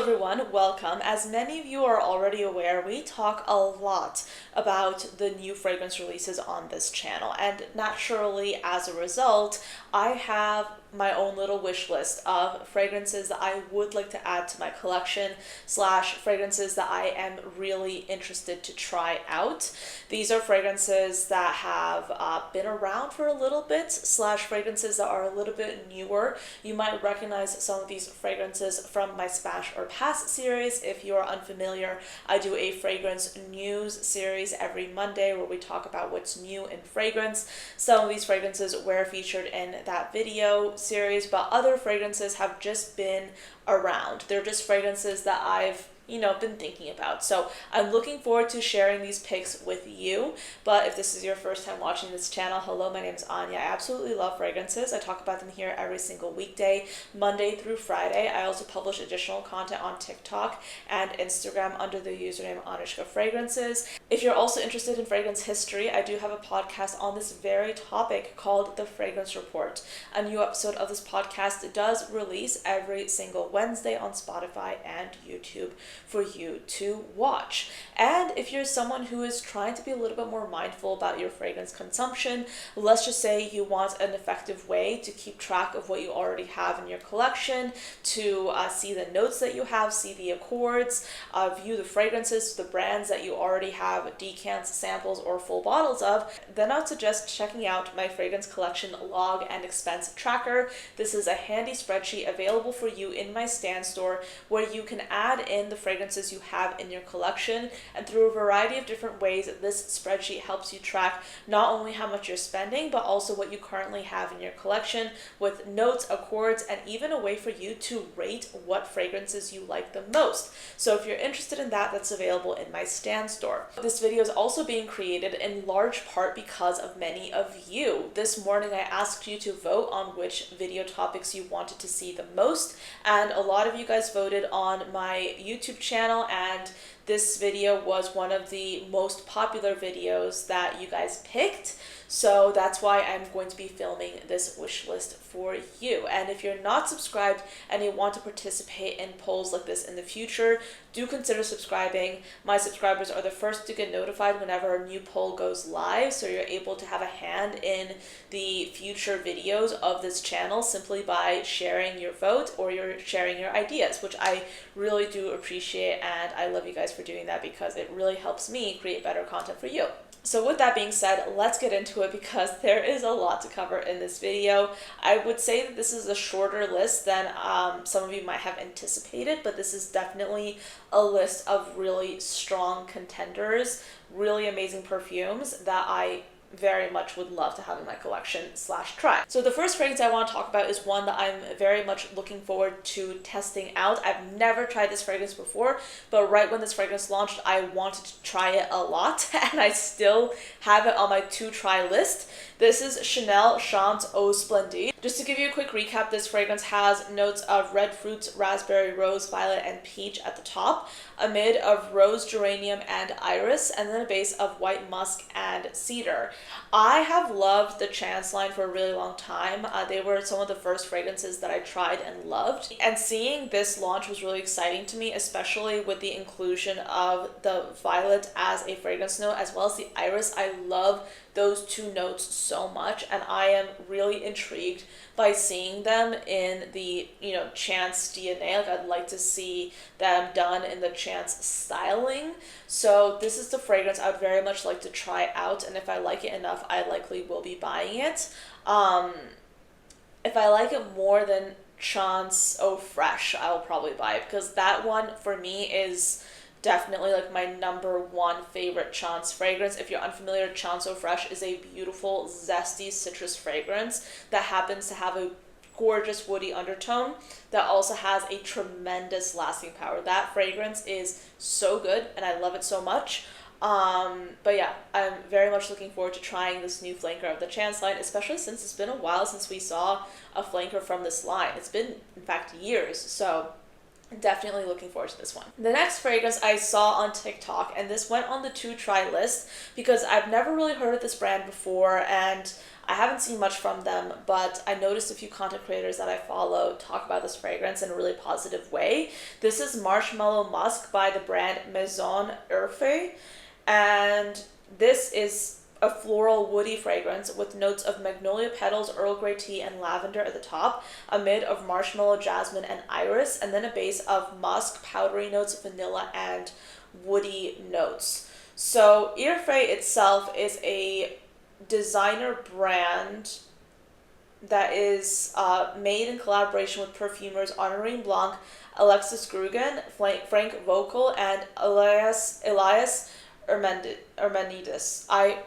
everyone, welcome. As many of you are already aware, we talk a lot about the new fragrance releases on this channel, and naturally, as a result, I have my own little wish list of fragrances that I would like to add to my collection slash fragrances that I am really interested to try out. These are fragrances that have been around for a little bit slash fragrances that are a little bit newer. You might recognize some of these fragrances from my Smash or Pass series. If you are unfamiliar, I do a fragrance news series every Monday where we talk about what's new in fragrance. Some of these fragrances were featured in that video series, but other fragrances have just been around. They're just fragrances that I've been thinking about. So I'm looking forward to sharing these picks with you. But if this is your first time watching this channel, hello, my name is Anya. I absolutely love fragrances. I talk about them here every single weekday, Monday through Friday. I also publish additional content on TikTok and Instagram under the username Anushka Fragrances. If you're also interested in fragrance history, I do have a podcast on this very topic called The Fragrance Report. A new episode of this podcast does release every single Wednesday on Spotify and YouTube for you to watch. And if you're someone who is trying to be a little bit more mindful about your fragrance consumption, let's just say you want an effective way to keep track of what you already have in your collection, to see the notes that you have, see the accords, view the fragrances, the brands that you already have decants, samples, or full bottles of, then I would suggest checking out my fragrance collection log and expense tracker. This is a handy spreadsheet available for you in my Stan store where you can add in the fragrances you have in your collection, and through a variety of different ways, this spreadsheet helps you track not only how much you're spending, but also what you currently have in your collection with notes, accords, and even a way for you to rate what fragrances you like the most. So if you're interested in that, that's available in my Stan store. This video is also being created in large part because of many of you. This morning, I asked you to vote on which video topics you wanted to see the most, and a lot of you guys voted on my YouTube channel, and this video was one of the most popular videos that you guys picked. So that's why I'm going to be filming this wish list for you. And if you're not subscribed and you want to participate in polls like this in the future, do consider subscribing. My subscribers are the first to get notified whenever a new poll goes live, so you're able to have a hand in the future videos of this channel simply by sharing your vote or you're sharing your ideas, which I really do appreciate, and I love you guys for doing that because it really helps me create better content for you. So with that being said, let's get into it because there is a lot to cover in this video. I would say that this is a shorter list than some of you might have anticipated, but this is definitely a list of really strong contenders, really amazing perfumes that I very much would love to have in my collection slash try. So the first fragrance I want to talk about is one that I'm very much looking forward to testing out. I've never tried this fragrance before, but right when this fragrance launched, I wanted to try it a lot, and I still have it on my to try list. This is Chanel Chante Eau Splendide. Just to give you a quick recap, this fragrance has notes of red fruits, raspberry, rose, violet, and peach at the top, a mid of rose, geranium, and iris, and then a base of white musk and cedar. I have loved the Chance line for a really long time. They were some of the first fragrances that I tried and loved. And seeing this launch was really exciting to me, especially with the inclusion of the violet as a fragrance note, as well as the iris. I love those two notes so much, and I am really intrigued by seeing them in the Chance DNA. Like, I'd like to see them done in the Chance styling. So this is the fragrance I would very much like to try out, and if I like it enough, I likely will be buying it. If I like it more than Chance Eau Fresh, I will probably buy it, because that one for me is definitely like my number one favorite Chance fragrance. If you're unfamiliar, Chance Eau Fresh is a beautiful, zesty citrus fragrance that happens to have a gorgeous woody undertone that also has a tremendous lasting power. That fragrance is so good, and I love it so much. But yeah, I'm very much looking forward to trying this new flanker of the Chance line, especially since it's been a while since we saw a flanker from this line. It's been, in fact, years. So definitely looking forward to this one. The next fragrance I saw on TikTok, and this went on the to try list because I've never really heard of this brand before, and I haven't seen much from them, but I noticed a few content creators that I follow talk about this fragrance in a really positive way. This is Marshmallow Musk by the brand Maison Urfe, and this is a floral woody fragrance with notes of magnolia petals, Earl Grey tea, and lavender at the top, a mid of marshmallow, jasmine, and iris, and then a base of musk, powdery notes, vanilla, and woody notes. So Urfe itself is a designer brand that is made in collaboration with perfumers Honorine Blanc, Alexis Grugan, Frank Vocal, and Elias Hermenides. I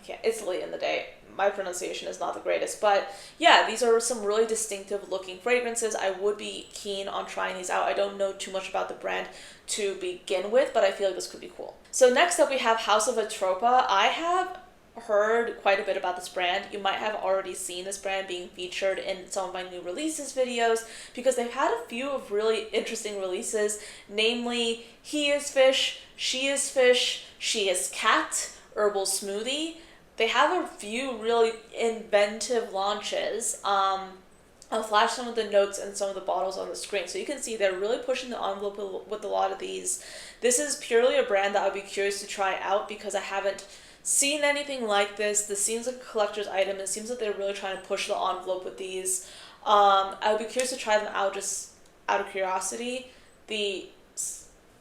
can't, it's late in the day. My pronunciation is not the greatest, but yeah, these are some really distinctive looking fragrances. I would be keen on trying these out. I don't know too much about the brand to begin with, but I feel like this could be cool. So next up we have House of Atropa. I have heard quite a bit about this brand. You might have already seen this brand being featured in some of my new releases videos because they've had a few of really interesting releases, namely He is Fish, She is Fish, She is Cat, Herbal Smoothie. They have a few really inventive launches. I'll flash some of the notes and some of the bottles on the screen so you can see they're really pushing the envelope with a lot of these. This is purely a brand that I'd be curious to try out because I haven't seen anything like this. This seems like a collector's item. It seems that they're really trying to push the envelope with these. I would be curious to try them out just out of curiosity. The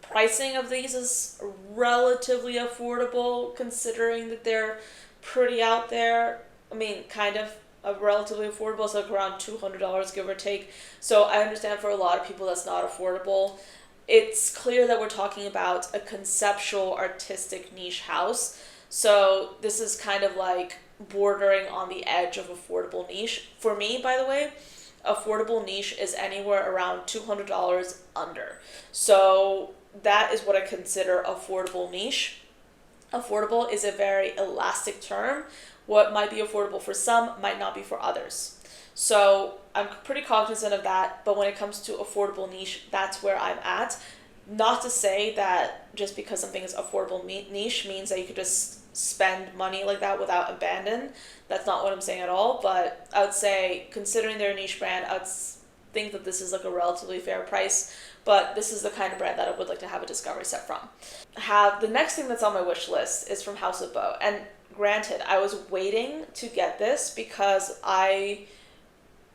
pricing of these is relatively affordable considering that they're pretty out there. I mean, kind of relatively affordable. It's like around $200 give or take. So I understand for a lot of people that's not affordable. It's clear that we're talking about a conceptual artistic niche house. So this is kind of like bordering on the edge of affordable niche. For me, by the way, affordable niche is anywhere around $200 under. So that is what I consider affordable niche. Affordable is a very elastic term. What might be affordable for some might not be for others. So I'm pretty cognizant of that, but when it comes to affordable niche, that's where I'm at. Not to say that just because something is affordable niche means that you could just spend money like that without abandon. That's not what I'm saying at all, but I would say considering they're a niche brand, I would think that this is like a relatively fair price, but this is the kind of brand that I would like to have a discovery set from. The next thing that's on my wish list is from House of Beau, and granted, I was waiting to get this because I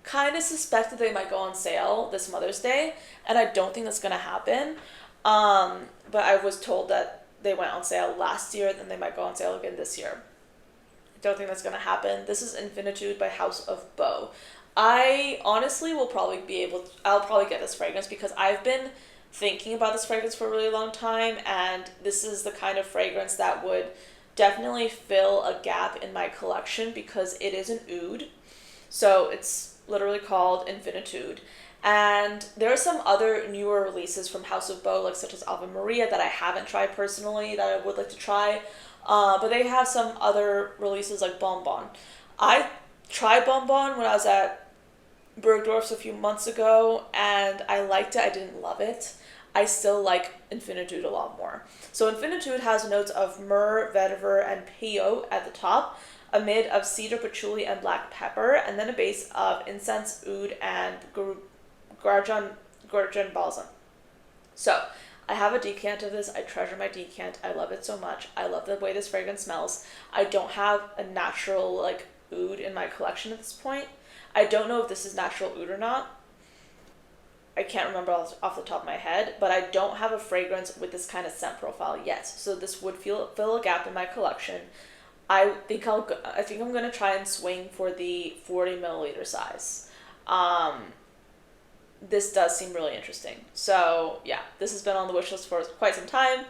kind of suspected they might go on sale this Mother's Day, and I don't think that's going to happen. But I was told that they went on sale last year, and they might go on sale again this year. I don't think that's going to happen. This is Infinitude by House of Beau. I honestly will probably I'll probably get this fragrance because I've been thinking about this fragrance for a really long time, and this is the kind of fragrance that would definitely fill a gap in my collection because it is an oud. So it's literally called Infinitude. And there are some other newer releases from House of Beau, like such as Ave Maria, that I haven't tried personally, that I would like to try. But they have some other releases like Bonbon. I tried Bonbon when I was at Bergdorf's a few months ago, and I liked it. I didn't love it. I still like Infinitude a lot more. So Infinitude has notes of myrrh, vetiver, and peyote at the top, a mid of cedar, patchouli, and black pepper, and then a base of incense, oud, and gurjan balsam. So I have a decant of this. I treasure my decant. I love it so much. I love the way this fragrance smells. I don't have a natural like oud in my collection at this point. I don't know if this is natural oud or not. I can't remember off the top of my head, but I don't have a fragrance with this kind of scent profile yet. So this would fill a gap in my collection. I think I'm gonna try and swing for the 40 milliliter size. This does seem really interesting. So yeah, this has been on the wish list for quite some time.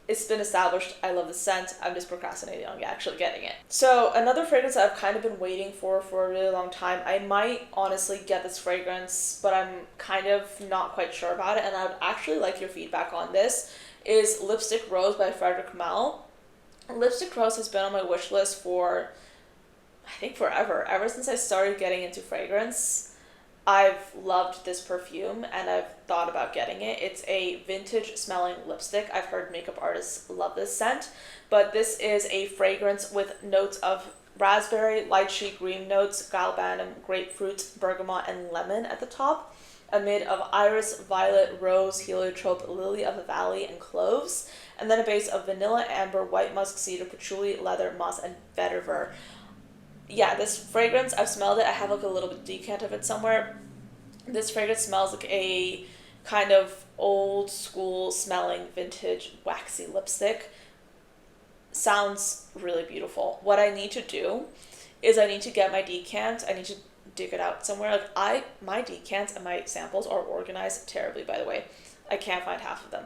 It's been established. I love the scent. I'm just procrastinating on actually getting it. So another fragrance that I've kind of been waiting for a really long time. I might honestly get this fragrance, but I'm kind of not quite sure about it. And I would actually like your feedback on this. Is Lipstick Rose by Frederic Malle. Lipstick Rose has been on my wish list for, I think, forever. Ever since I started getting into fragrance, I've loved this perfume and I've thought about getting it. It's a vintage smelling lipstick. I've heard makeup artists love this scent, but this is a fragrance with notes of raspberry, lychee, green notes, galbanum, grapefruit, bergamot, and lemon at the top, amid of iris, violet, rose, heliotrope, lily of the valley, and cloves, and then a base of vanilla, amber, white musk, cedar, patchouli, leather, moss, and vetiver. Yeah, this fragrance, I've smelled it. I have like a little bit decant of it somewhere. This fragrance smells like a kind of old school smelling vintage waxy lipstick. Sounds really beautiful. What I need to do is I need to get my decant. I need to dig it out somewhere. Like my decants and my samples are organized terribly, by the way. I can't find half of them.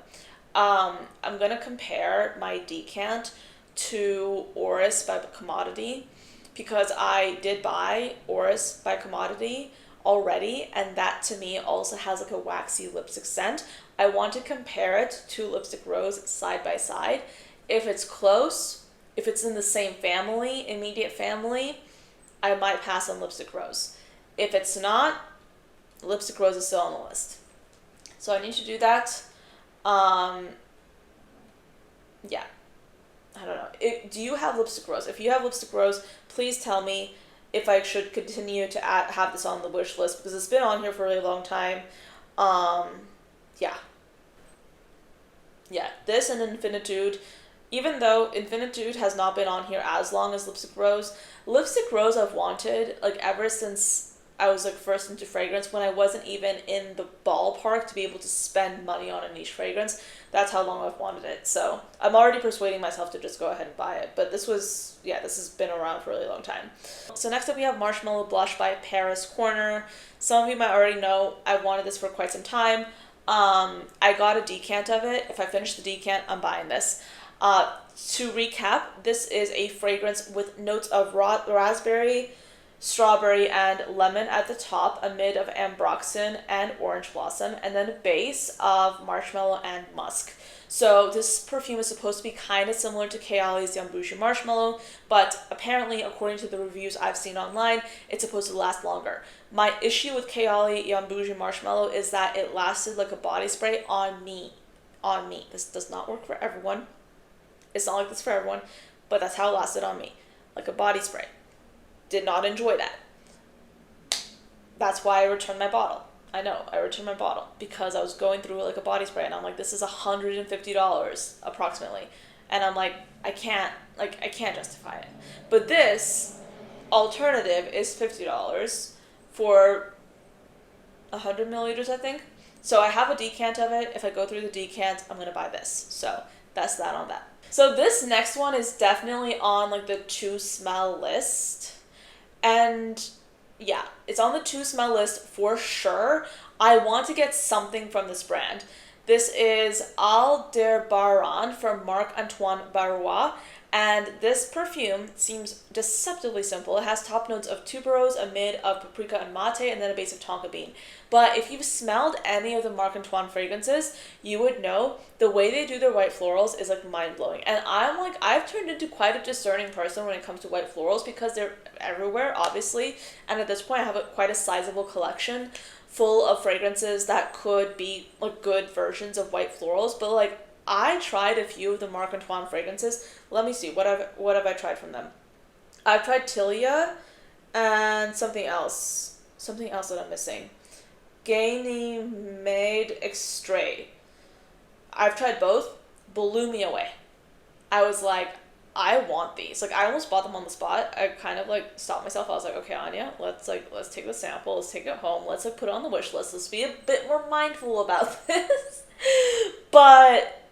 I'm gonna compare my decant to Oris by Commodity, because I did buy Oris by Commodity already, and that to me also has like a waxy lipstick scent. I want to compare it to Lipstick Rose side by side. If it's close, if it's in the same family, immediate family, I might pass on Lipstick Rose. If it's not, Lipstick Rose is still on the list. So I need to do that. Yeah. I don't know. Do you have Lipstick Rose? If you have Lipstick Rose, please tell me if I should continue to have this on the wish list, because it's been on here for a really long time. Yeah. Yeah, this and Infinitude. Even though Infinitude has not been on here as long as Lipstick Rose I've wanted, like, ever since I was, like, first into fragrance, when I wasn't even in the ballpark to be able to spend money on a niche fragrance. That's how long I've wanted it. So I'm already persuading myself to just go ahead and buy it. But this has been around for a really long time. So next up we have Marshmallow Blush by Paris Corner. Some of you might already know I've wanted this for quite some time. I got a decant of it. If I finish the decant, I'm buying this. To recap, this is a fragrance with notes of raspberry, strawberry, and lemon at the top, a mid of ambroxan and orange blossom, and then a base of marshmallow and musk. So this perfume is supposed to be kind of similar to Kayali's Yambushi Marshmallow, but apparently, according to the reviews I've seen online, it's supposed to last longer. My issue with Kayali Yambushi Marshmallow is that it lasted like a body spray on me. This does not work for everyone. It's not like this for everyone, but that's how it lasted on me. Like a body spray. Did not enjoy that. That's why I returned my bottle. I know, I returned my bottle because I was going through like a body spray, and I'm like, this is $150 approximately. And I'm like, I can't justify it. But this alternative is $50 for 100 milliliters, I think. So I have a decant of it. If I go through the decant, I'm going to buy this. So that's that on that. So this next one is definitely on like the to smell list. And yeah, it's on the to smell list for sure. I want to get something from this brand. This is Alde Baron from Marc-Antoine Barrois. And this perfume seems deceptively simple. It has top notes of tuberose, a mid of paprika and mate, and then a base of tonka bean. But if you've smelled any of the Marc-Antoine fragrances, you would know the way they do their white florals is like mind-blowing. And I've turned into quite a discerning person when it comes to white florals because they're everywhere, obviously. And at this point, I have quite a sizable collection full of fragrances that could be like good versions of white florals. But like, I tried a few of the Marc-Antoine fragrances. Let me see. What have I tried from them? I've tried Tilia and something else. Something else that I'm missing. Ganymede Extrait. I've tried both. Blew me away. I was like, I want these. Like, I almost bought them on the spot. I kind of like stopped myself. I was like, okay, Anya, let's take the sample. Let's take it home. Let's like put it on the wish list. Let's be a bit more mindful about this. But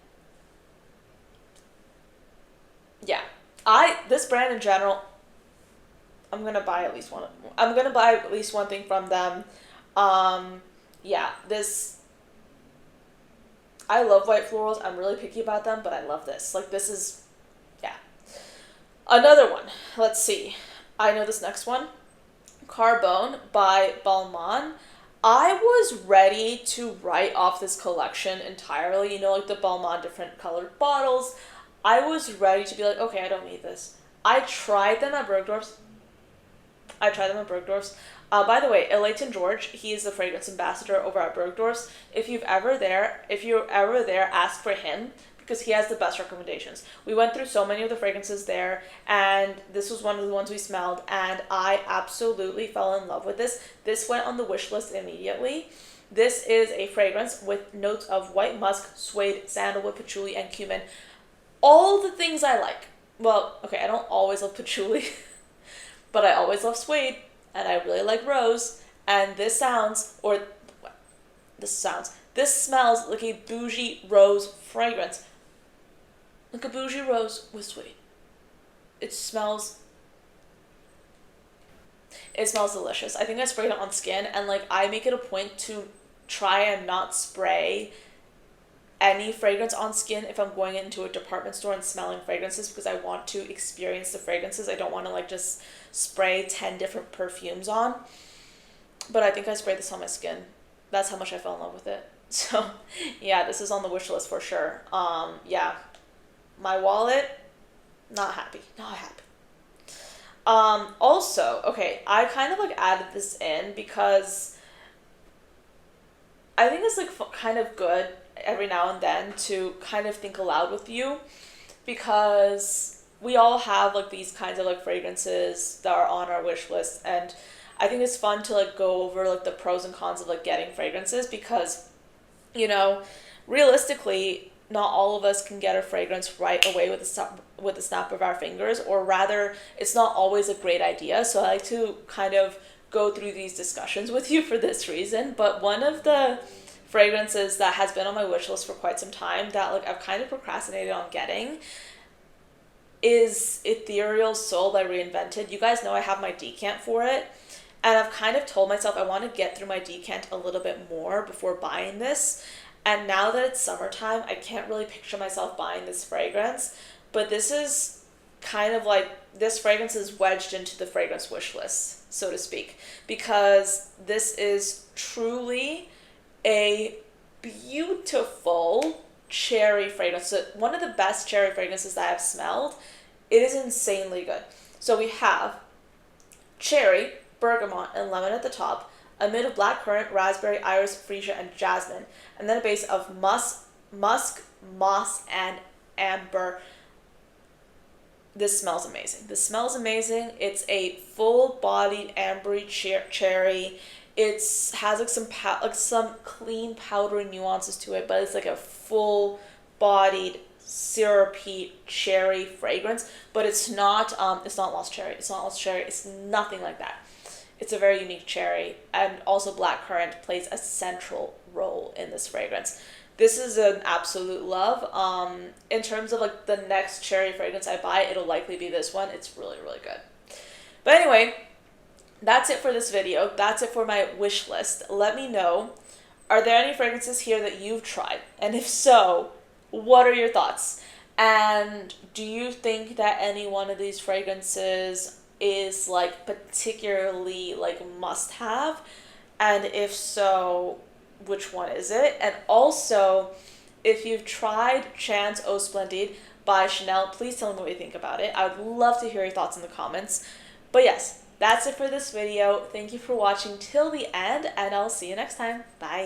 yeah, this brand in general, I'm gonna buy at least one. I'm gonna buy at least one thing from them. Yeah, I love white florals. I'm really picky about them, but I love this. Like, this is, yeah. Another one. Let's see. I know this next one. Carbone by Balmain. I was ready to write off this collection entirely. You know, like the Balmain different colored bottles. I was ready to be like, okay, I don't need this. I tried them at Bergdorf's. By the way, Elayton George, he is the fragrance ambassador over at Bergdorf's. If you're ever there, ask for him because he has the best recommendations. We went through so many of the fragrances there, and this was one of the ones we smelled, and I absolutely fell in love with this. This went on the wish list immediately. This is a fragrance with notes of white musk, suede, sandalwood, patchouli, and cumin. All the things I like. Well, okay, I don't always love patchouli, but I always love suede, and I really like rose, and this smells like a bougie rose fragrance. Like a bougie rose with suede. It smells delicious. I think I sprayed it on skin, and like I make it a point to try and not spray any fragrance on skin if I'm going into a department store and smelling fragrances, because I want to experience the fragrances. I don't want to like just spray 10 different perfumes on. But I think I sprayed this on my skin. That's how much I fell in love with it. So yeah, this is on the wish list for sure. Yeah, my wallet, not happy. Also, okay, I kind of like added this in because I think it's like kind of good every now and then to kind of think aloud with you, because we all have like these kinds of like fragrances that are on our wish list, and I think it's fun to like go over like the pros and cons of like getting fragrances, because you know, realistically, not all of us can get a fragrance right away with the snap of our fingers, or rather, it's not always a great idea. So I like to kind of go through these discussions with you for this reason. But one of the fragrances that has been on my wish list for quite some time that like I've kind of procrastinated on getting is Ethereal Soul by Reinvented. You guys know I have my decant for it, and I've kind of told myself I want to get through my decant a little bit more before buying this. And now that it's summertime, I can't really picture myself buying this fragrance. But this is kind of like, this fragrance is wedged into the fragrance wish list, so to speak. Because this is truly a beautiful cherry fragrance. So one of the best cherry fragrances that I've smelled. It is insanely good. So we have cherry, bergamot, and lemon at the top, a mid of blackcurrant, raspberry, iris, freesia, and jasmine, and then a base of musk, moss, and amber. This smells amazing. It's a full-bodied ambery cherry. It has like some clean powdery nuances to it, but it's like a full-bodied syrupy cherry fragrance. But it's not lost cherry. It's nothing like that. It's a very unique cherry, and also blackcurrant plays a central role in this fragrance. This is an absolute love. In terms of like the next cherry fragrance I buy, it'll likely be this one. It's really, really good. But anyway, that's it for this video. That's it for my wish list. Let me know, are there any fragrances here that you've tried? And if so, what are your thoughts? And do you think that any one of these fragrances is like particularly like must have? And if so, which one is it? And also, if you've tried Chance Eau Splendide by Chanel, please tell me what you think about it. I would love to hear your thoughts in the comments. But yes, that's it for this video. Thank you for watching till the end, and I'll see you next time. Bye.